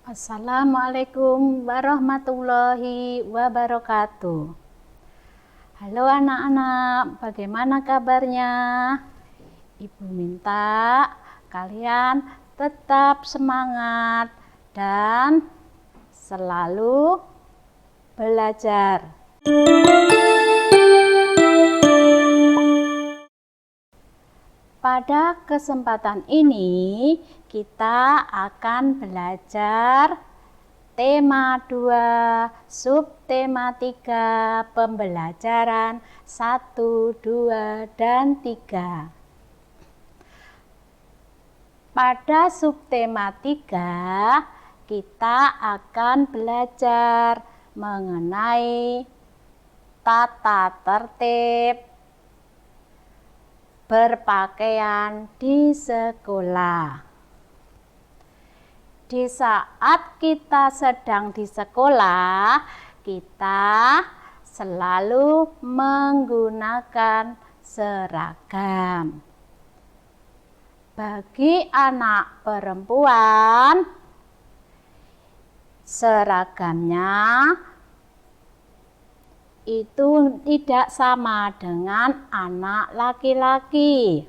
Assalamualaikum warahmatullahi wabarakatuh. Halo anak-anak, bagaimana kabarnya? Ibu minta kalian tetap semangat dan selalu belajar. Pada kesempatan ini kita akan belajar tema 2, subtema 3, pembelajaran 1, 2, dan 3. Pada subtema 3 kita akan belajar mengenai tata tertib berpakaian di sekolah. Di saat kita sedang di sekolah, kita selalu menggunakan seragam. Bagi anak perempuan, seragamnya itu tidak sama dengan anak laki-laki.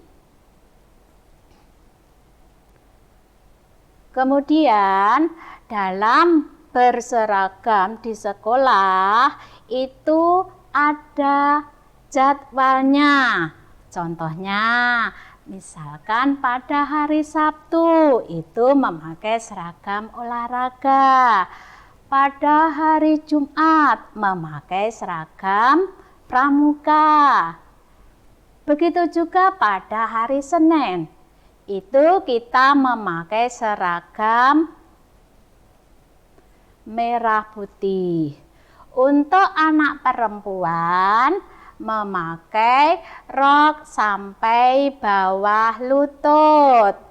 Kemudian dalam berseragam di sekolah itu ada jadwalnya. Contohnya, misalkan pada hari Sabtu itu memakai seragam olahraga. Pada hari Jumat memakai seragam pramuka. Begitu juga pada hari Senin, itu kita memakai seragam merah putih. Untuk anak perempuan memakai rok sampai bawah lutut.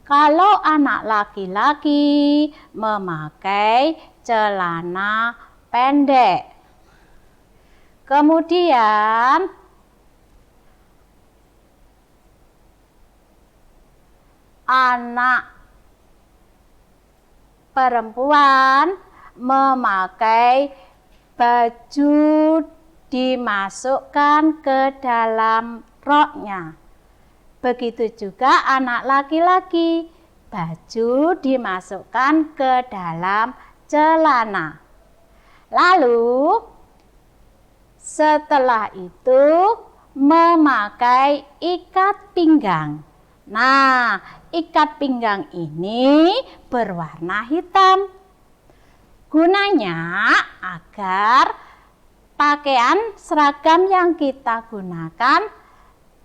Kalau anak laki-laki memakai celana pendek. Kemudian anak perempuan memakai baju dimasukkan ke dalam roknya. Begitu juga anak laki-laki, baju dimasukkan ke dalam celana. Lalu setelah itu memakai ikat pinggang. Nah, ikat pinggang ini berwarna hitam. Gunanya agar pakaian seragam yang kita gunakan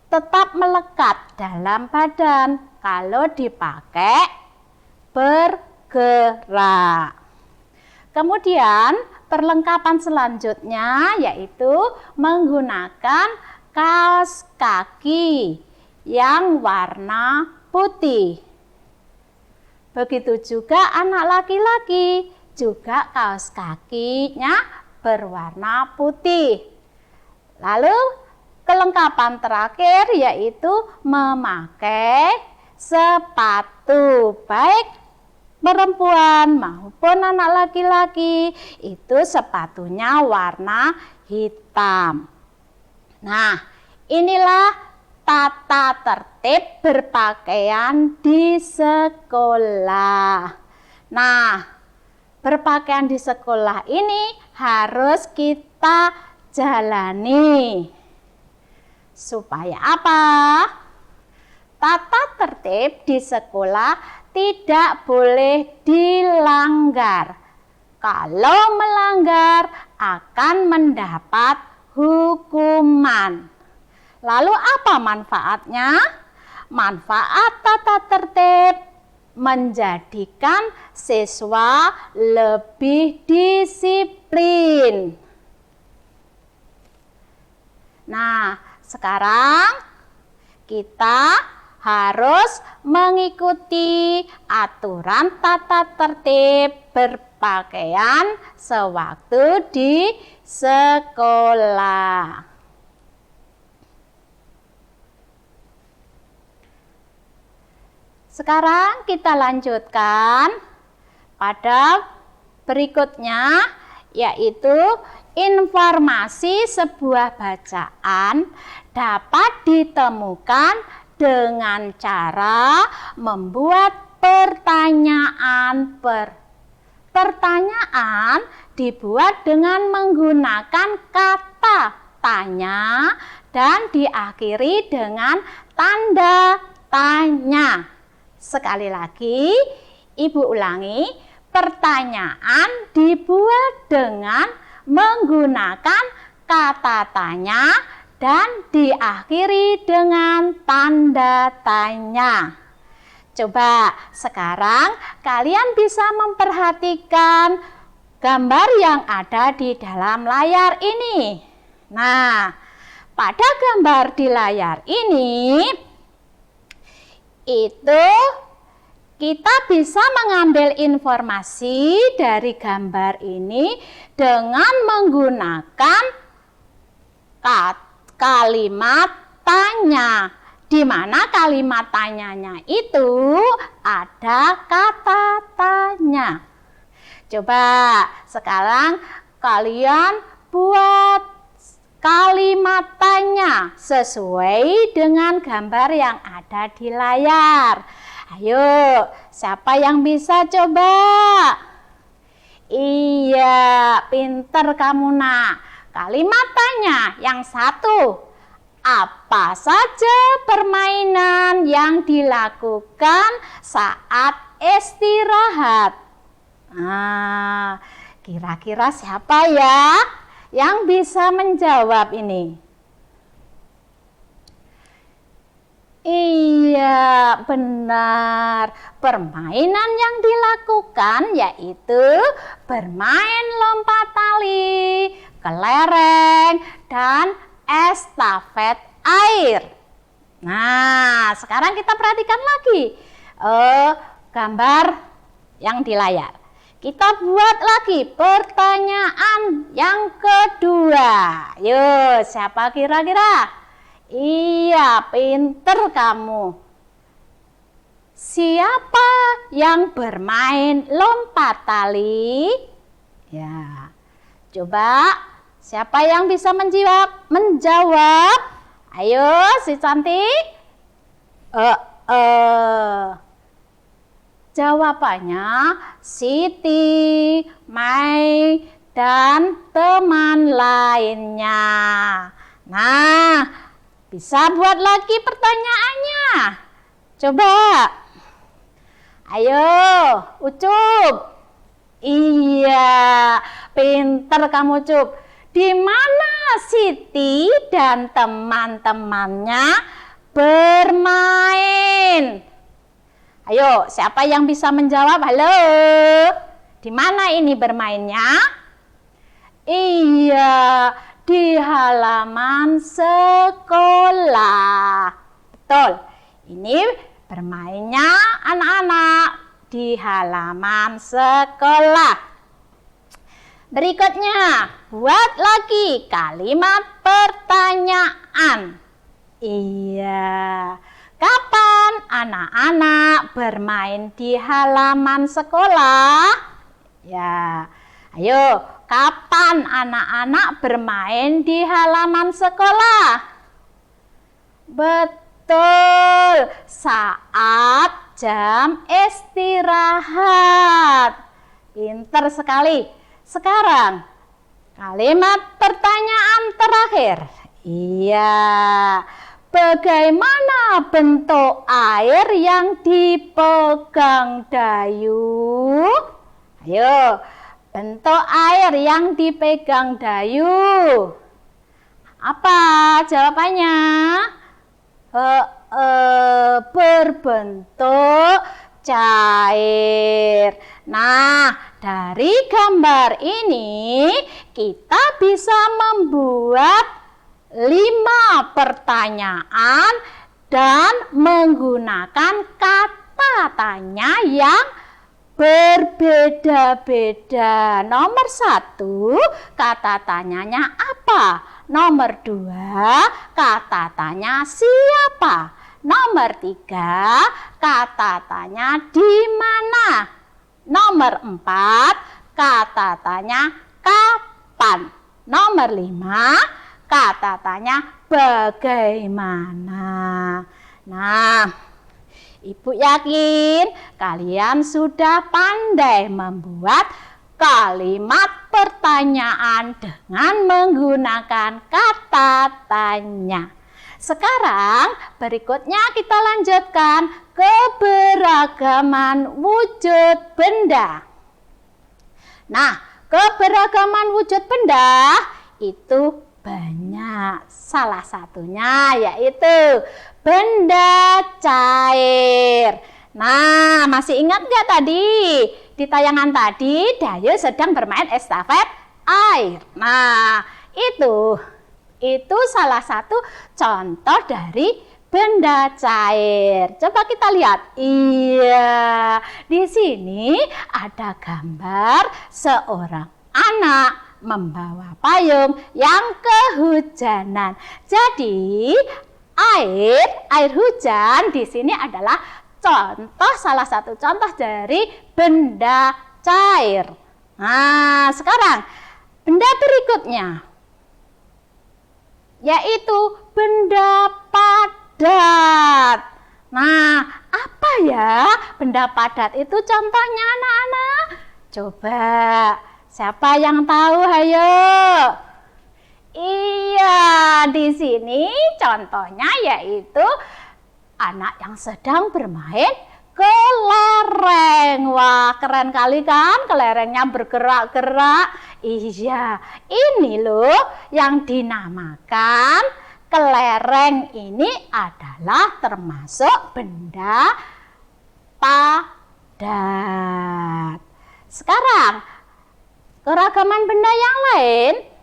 tetap melekat dalam badan kalau dipakai bergerak. Kemudian perlengkapan selanjutnya yaitu menggunakan kaos kaki yang warna putih. Begitu juga anak laki-laki juga kaos kakinya berwarna putih. Lalu kelengkapan terakhir yaitu memakai sepatu, baik perempuan maupun anak laki-laki, itu sepatunya warna hitam. Nah, inilah tata tertib berpakaian di sekolah. Nah, berpakaian di sekolah ini harus kita jalani. Supaya apa? Tata tertib di sekolah tidak boleh dilanggar. Kalau melanggar akan mendapat hukuman. Lalu apa manfaatnya? Manfaat tata tertib menjadikan siswa lebih disiplin. Nah, sekarang kita harus mengikuti aturan tata tertib berpakaian sewaktu di sekolah. Sekarang kita lanjutkan pada berikutnya, yaitu informasi sebuah bacaan dapat ditemukan dengan cara membuat pertanyaan. Pertanyaan dibuat dengan menggunakan kata tanya dan diakhiri dengan tanda tanya. Sekali lagi, Ibu ulangi, pertanyaan dibuat dengan menggunakan kata tanya dan diakhiri dengan tanda tanya. Coba sekarang kalian bisa memperhatikan gambar yang ada di dalam layar ini. Nah, pada gambar di layar ini, itu kita bisa mengambil informasi dari gambar ini dengan menggunakan kalimat tanya, di mana kalimat tanyanya itu ada kata tanya. Coba sekarang kalian buat kalimat tanya sesuai dengan gambar yang ada di layar. Ayo, siapa yang bisa coba? Iya, pinter kamu nak. Kalimat tanya yang satu, apa saja permainan yang dilakukan saat istirahat? Nah, kira-kira siapa ya yang bisa menjawab ini? Iya, benar. Permainan yang dilakukan yaitu bermain lompat tali, kelereng, dan estafet air. Nah, sekarang kita perhatikan lagi gambar yang di layar. Kita buat lagi pertanyaan yang kedua. Yuk, siapa kira-kira? Iya, pinter kamu. Siapa yang bermain lompat tali? Ya, coba siapa yang bisa menjawab? Ayo, si cantik. Jawabannya Siti, Mai, dan teman lainnya. Nah, bisa buat lagi pertanyaannya. Coba. Ayo, Ucup. Iya, pinter kamu, Ucup. Di mana Siti dan teman-temannya bermain? Ayo, siapa yang bisa menjawab? Halo. Di mana ini bermainnya? Iya, di halaman sekolah. Betul. Ini bermainnya anak-anak di halaman sekolah. Berikutnya, buat lagi kalimat pertanyaan. Iya. Kapan anak-anak bermain di halaman sekolah? Ya. Ayo, kapan anak-anak bermain di halaman sekolah? Betul, saat jam istirahat. Pinter sekali. Sekarang, kalimat pertanyaan terakhir. Iya, bagaimana bentuk air yang dipegang Dayu? Ayo, bentuk air yang dipegang Dayu. Apa jawabannya? Berbentuk cair. Nah, dari gambar ini kita bisa membuat 5 pertanyaan dan menggunakan kata tanya yang berbeda-beda. Nomor 1, kata tanyanya apa? Nomor 2, kata tanya siapa? Nomor 3, kata tanya di mana. Nomor 4, kata tanya kapan. Nomor 5, kata tanya bagaimana. Nah, Ibu yakin kalian sudah pandai membuat kalimat pertanyaan dengan menggunakan kata tanya. Sekarang berikutnya kita lanjutkan keberagaman wujud benda. Nah, keberagaman wujud benda itu banyak. Salah satunya yaitu benda cair. Nah, masih ingat nggak tadi? Di tayangan tadi, Dayu sedang bermain estafet air. Nah, itu salah satu contoh dari benda cair. Coba kita lihat. Iya, di sini ada gambar seorang anak membawa payung yang kehujanan. Jadi, air hujan di sini adalah salah satu contoh dari benda cair. Nah, sekarang benda berikutnya yaitu benda padat. Nah, apa ya benda padat itu contohnya anak-anak? Coba, siapa yang tahu? Hayo. Iya, di sini contohnya yaitu anak yang sedang bermain kelereng. Wah, keren kali kan? Kelerengnya bergerak-gerak. Iya, ini loh yang dinamakan kelereng. Ini adalah termasuk benda padat. Sekarang, keragaman benda yang lain.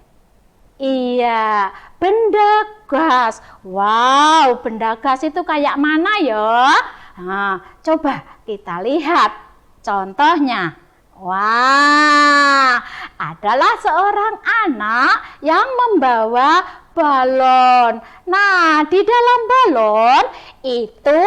Iya, benda gas. Wow, benda gas itu kayak mana ya? Nah, coba kita lihat contohnya. Wah, adalah seorang anak yang membawa balon. Nah, di dalam balon itu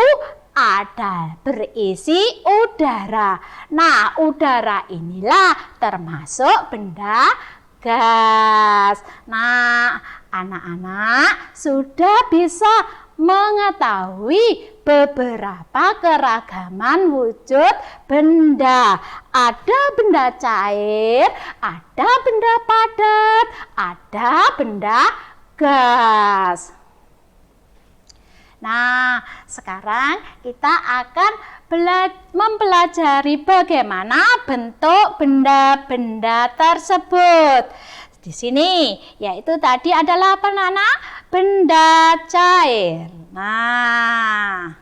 ada berisi udara. Nah, udara inilah termasuk benda gas. Nah, anak-anak sudah bisa mengetahui beberapa keragaman wujud benda. Ada benda cair, ada benda padat, ada benda gas. Nah, sekarang kita akan mempelajari bagaimana bentuk benda-benda tersebut. Di sini, yaitu tadi adalah apa, Nana? Benda cair. Nah,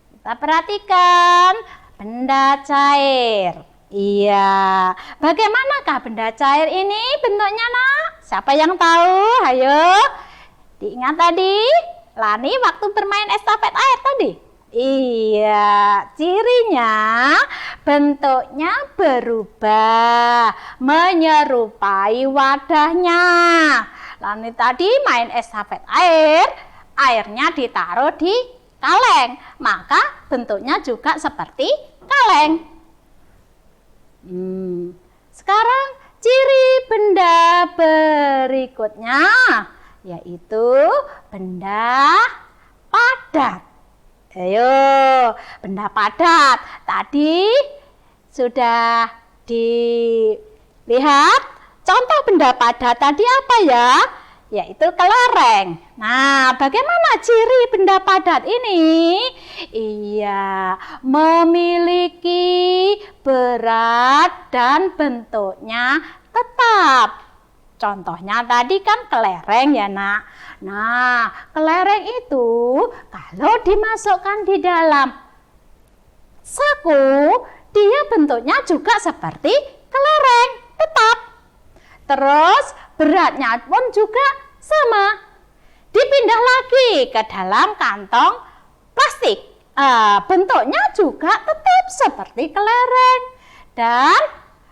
kita perhatikan benda cair. Iya, bagaimanakah benda cair ini bentuknya, Nak? Siapa yang tahu? Ayo, diingat tadi, Lani waktu bermain estafet air tadi. Iya, cirinya bentuknya berubah, menyerupai wadahnya. Lani tadi main estafet air, airnya ditaruh di kaleng, maka bentuknya juga seperti kaleng. Sekarang ciri benda berikutnya yaitu benda padat. Ayo, benda padat. Tadi sudah dilihat contoh benda padat tadi apa ya? Yaitu kelereng. Nah, bagaimana ciri benda padat ini? Iya, memiliki berat dan bentuknya tetap. Contohnya tadi kan kelereng ya, Nak. Nah, kelereng itu kalau dimasukkan di dalam saku, dia bentuknya juga seperti kelereng, tetap. Terus beratnya pun juga sama. Dipindah lagi ke dalam kantong plastik. Bentuknya juga tetap seperti kelereng. Dan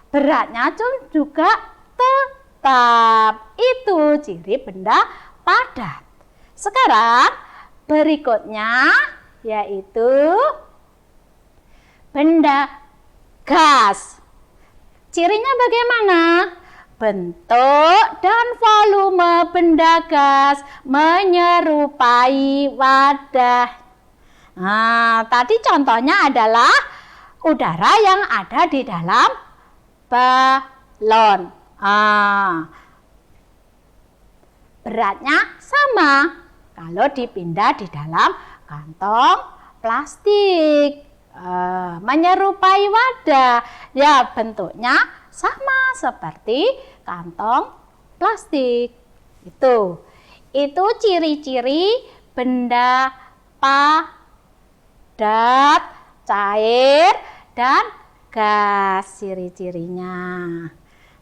beratnya juga tetap. Itu ciri benda padat. Sekarang berikutnya yaitu benda gas. Cirinya bagaimana? Bentuk dan volume benda gas menyerupai wadah. Nah, tadi contohnya adalah udara yang ada di dalam balon. Beratnya sama kalau dipindah di dalam kantong plastik. Menyerupai wadah, ya bentuknya sama seperti kantong plastik. Itu ciri-ciri benda padat, cair, dan gas, ciri-cirinya.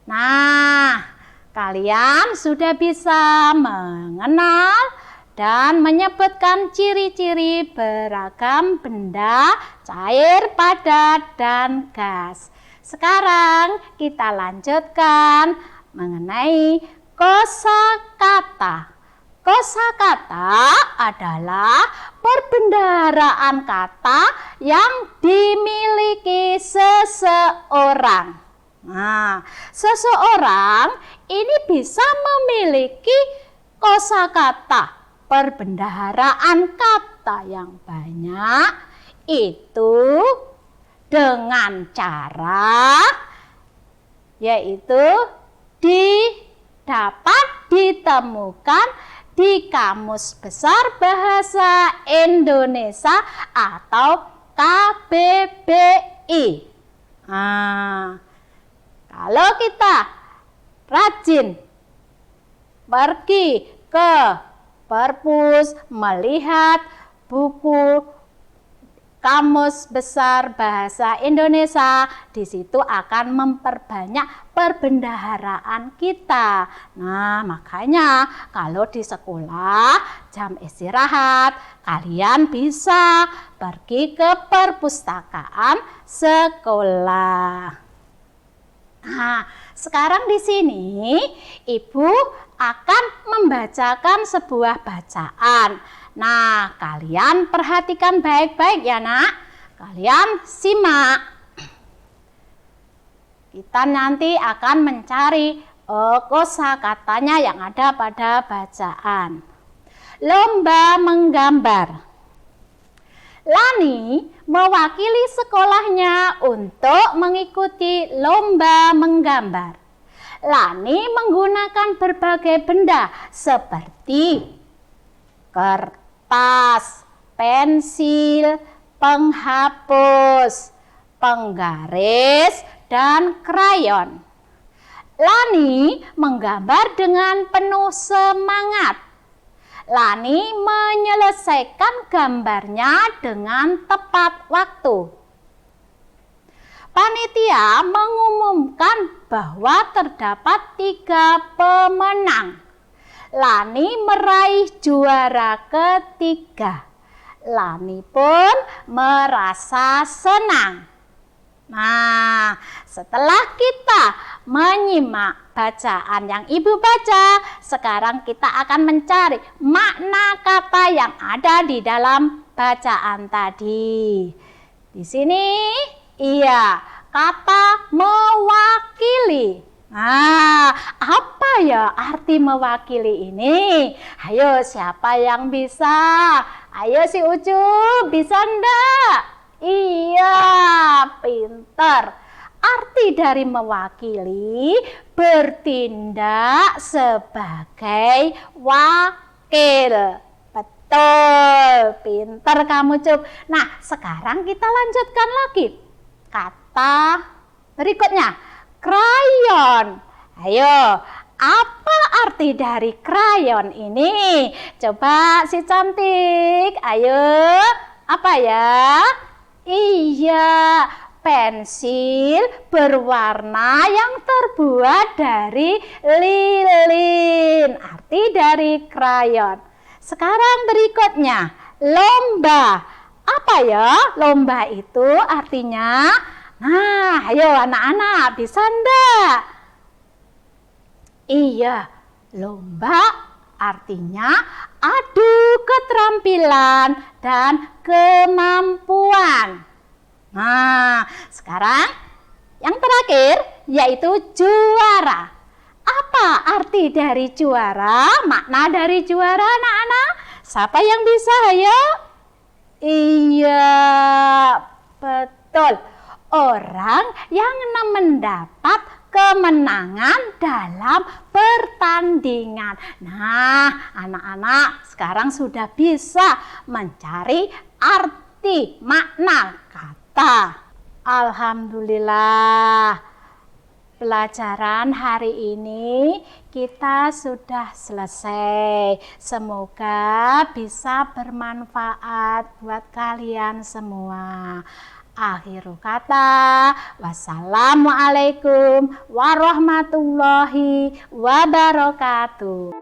Nah, kalian sudah bisa mengenal dan menyebutkan ciri-ciri beragam benda cair, padat, dan gas. Sekarang kita lanjutkan mengenai kosakata. Kosakata adalah perbendaharaan kata yang dimiliki seseorang. Nah, seseorang ini bisa memiliki kosakata, perbendaharaan kata yang banyak itu dengan cara yaitu dapat ditemukan di Kamus Besar Bahasa Indonesia atau KBBI. Kalau kita rajin pergi ke perpus melihat buku Kamus Besar Bahasa Indonesia, di situ akan memperbanyak perbendaharaan kita. Nah, makanya kalau di sekolah jam istirahat, kalian bisa pergi ke perpustakaan sekolah. Nah, sekarang di sini Ibu akan membacakan sebuah bacaan. Nah, kalian perhatikan baik-baik ya, Nak. Kalian simak. Kita nanti akan mencari kosakatanya yang ada pada bacaan. Lomba menggambar. Lani mewakili sekolahnya untuk mengikuti lomba menggambar. Lani menggunakan berbagai benda seperti kertas, pensil, penghapus, penggaris, dan krayon. Lani menggambar dengan penuh semangat. Lani menyelesaikan gambarnya dengan tepat waktu. Panitia mengumumkan bahwa terdapat 3 pemenang. Lani meraih juara ketiga. Lani pun merasa senang. Nah, setelah kita menyimak bacaan yang Ibu baca, sekarang kita akan mencari makna kata yang ada di dalam bacaan tadi. Di sini, iya, kata mewakili. Nah, apa ya arti mewakili ini? Ayo, siapa yang bisa? Ayo si Ucup, bisa ndak? Iya, pintar. Arti dari mewakili bertindak sebagai wakil. Betul, pintar kamu Cup. Nah, sekarang kita lanjutkan lagi. Kata berikutnya, krayon. Ayo, apa arti dari krayon ini? Coba si cantik. Ayo, apa ya? Iya, pensil berwarna yang terbuat dari lilin. Arti dari krayon. Sekarang berikutnya, lomba. Apa ya lomba itu artinya? Nah, ayo anak-anak, bisa ndak? Iya, lomba Artinya adu keterampilan dan kemampuan. Nah, sekarang yang terakhir yaitu juara. Apa arti dari juara? Makna dari juara, anak-anak? Siapa yang bisa? Ayo. Iya, betul. Orang yang mendapat kemenangan dalam pertandingan. Nah, anak-anak sekarang sudah bisa mencari arti makna kata. Alhamdulillah, pelajaran hari ini kita sudah selesai. Semoga bisa bermanfaat buat kalian semua. Akhiru kata, wassalamualaikum warahmatullahi wabarakatuh.